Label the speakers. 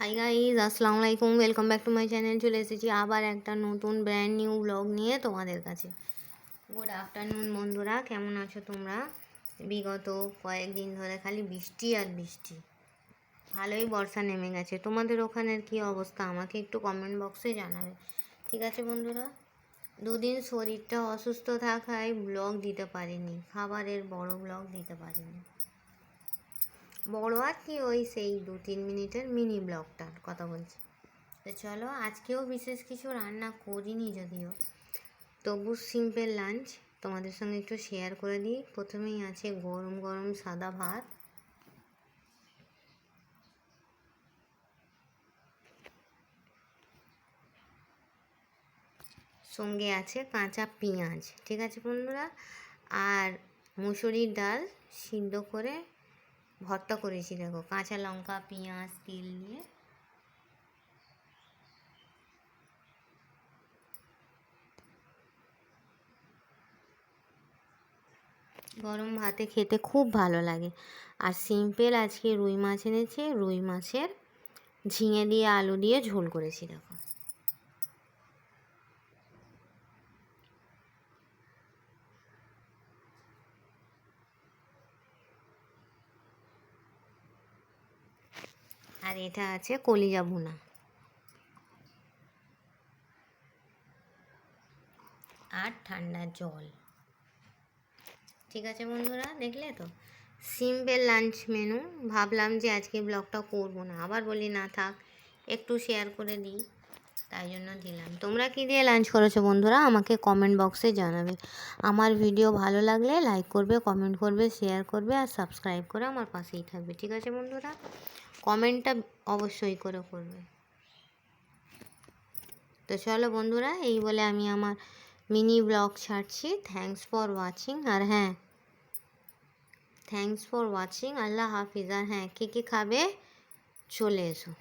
Speaker 1: Hi guys, আসসালামু আলাইকুম। Welcome back to my channel. চলে এসেছি আবার একটা নতুন ব্র্যান্ড নিউ ব্লগ নিয়ে তোমাদের কাছে। গুড আফটারনুন বন্ধুরা, কেমন আছো তোমরা? বিগত কয়েকদিন ধরে খালি বৃষ্টি আর বৃষ্টি, ভালোই বর্ষা নেমে গেছে। তোমাদের ওখানের কি অবস্থা আমাকে একটু কমেন্ট বক্সে জানাবে, ঠিক আছে বন্ধুরা? দুদিন শরীরটা অসুস্থ থাকায় ব্লগ দিতে পারিনি, খাবারের বড় ব্লগ দিতে পারিনি। বড় আর কি, ওই সেই 2-3 মিনিটের মিনি ব্লগটার কথা বলছি। তো চলো, আজকেও বিশেষ কিছু রান্না করিনি যদিও, তবু সিম্পল লাঞ্চ তোমাদের সঙ্গে একটু শেয়ার করে দিই। প্রথমেই আছে গরম গরম সাদা ভাত, সঙ্গে আছে কাঁচা পেঁয়াজ, ঠিক আছে বন্ধুরা, আর মুসুরির ডাল সিদ্ধ করে ভর্তা করেছি, দেখো কাঁচা লঙ্কা পেঁয়াজ তেল দিয়ে। গরম ভাতে খেতে খুব ভালো লাগে। আর সিম্পল আজকে রুই মাছ এনেছে, রুই মাছের ঝিঙে দিয়ে আলু দিয়ে ঝোল করেছি, দেখো। আর এটা আছে কলিজা ভুনা আর ঠান্ডা জল, ঠিক আছে বন্ধুরা, দেখলে তো সিম্পল লাঞ্চ মেনু। ভাবলাম যে আজকে ব্লগটা করবো না, আবার বলি না থাক একটু শেয়ার করে দিই, তাই জন্য দিলাম। তোমরা কী দিয়ে লাঞ্চ করেছো বন্ধুরা আমাকে কমেন্ট বক্সে জানাবে। আমার ভিডিও ভালো লাগলে লাইক করবে, কমেন্ট করবে, শেয়ার করবে আর সাবস্ক্রাইব করে আমার পাশেই থাকবে, ঠিক আছে বন্ধুরা? কমেন্টটা অবশ্যই করে করবে। তো চলো বন্ধুরা, এই বলে আমি আমার মিনি ব্লগ ছাড়ছি। Thanks for watching. আর হ্যাঁ, থ্যাঙ্কস ফর ওয়াচিং, আল্লাহ হাফিজ। আর হ্যাঁ, কে কে খাবে চলে এসো।